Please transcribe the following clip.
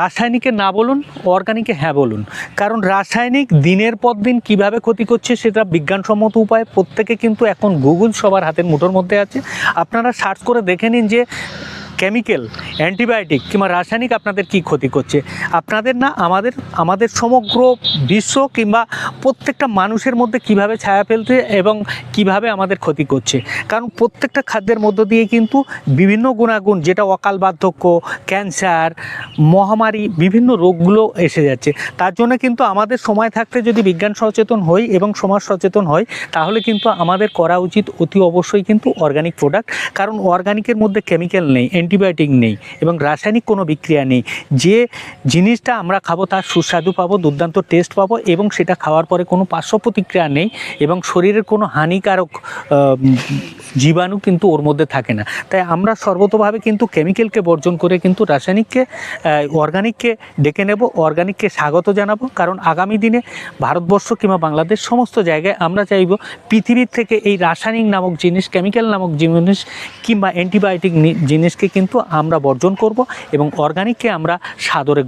রাসায়নিকে না বলুন, অর্গানিকে হ্যাঁ বলুন। কারণ রাসায়নিক দিনের পর দিন কীভাবে ক্ষতি করছে সেটা বিজ্ঞানসম্মত উপায়ে প্রত্যেকে কিন্তু এখন গুগল সবার হাতের মুঠোর মধ্যে আছে। আপনারা সার্চ করে দেখে নিন যে কেমিক্যাল, অ্যান্টিবায়োটিক কিংবা রাসায়নিক আপনাদের কি ক্ষতি করছে। আপনাদের না, আমাদের সমগ্র বিশ্ব কিংবা প্রত্যেকটা মানুষের মধ্যে কিভাবে ছায়া ফেলছে এবং কিভাবে আমাদের ক্ষতি করছে। কারণ প্রত্যেকটা খাদ্যের মধ্য দিয়ে কিন্তু বিভিন্ন গুণাগুণ, যেটা অকাল বার্ধক্য, ক্যান্সার, মহামারী, বিভিন্ন রোগগুলো এসে যাচ্ছে। তার জন্য কিন্তু আমাদের সময় থাকতে যদি বিজ্ঞান সচেতন হই এবং সমাজ সচেতন হয়, তাহলে কিন্তু আমাদের করা উচিত অতি অবশ্যই কিন্তু অর্গানিক প্রোডাক্ট। কারণ অর্গানিকের মধ্যে কেমিক্যাল নেই, অ্যান্টিবায়োটিক নেই এবং রাসায়নিক কোনো বিক্রিয়া নেই। যে জিনিসটা আমরা খাবো তার সুস্বাদু পাবো, দুর্দান্ত টেস্ট পাবো এবং সেটা খাওয়ার পরে কোনো পার্শ্ব প্রতিক্রিয়া নেই এবং শরীরের কোনো হানিকারক জীবাণু কিন্তু ওর মধ্যে থাকে না। তাই আমরা সর্বতোভাবে কিন্তু কেমিক্যালকে বর্জন করে কিন্তু রাসায়নিককে, অর্গানিককে ডেকে নেব, অর্গানিককে স্বাগত জানাবো। কারণ আগামী দিনে ভারতবর্ষ কিংবা বাংলাদেশ সমস্ত জায়গায় আমরা চাইব পৃথিবীর থেকে এই রাসায়নিক নামক জিনিস, কেমিক্যাল নামক জিনিস কিংবা অ্যান্টিবায়োটিক জিনিসকে কিন্তু আমরা বর্জন করব এবং অর্গানিককে আমরা সাদরে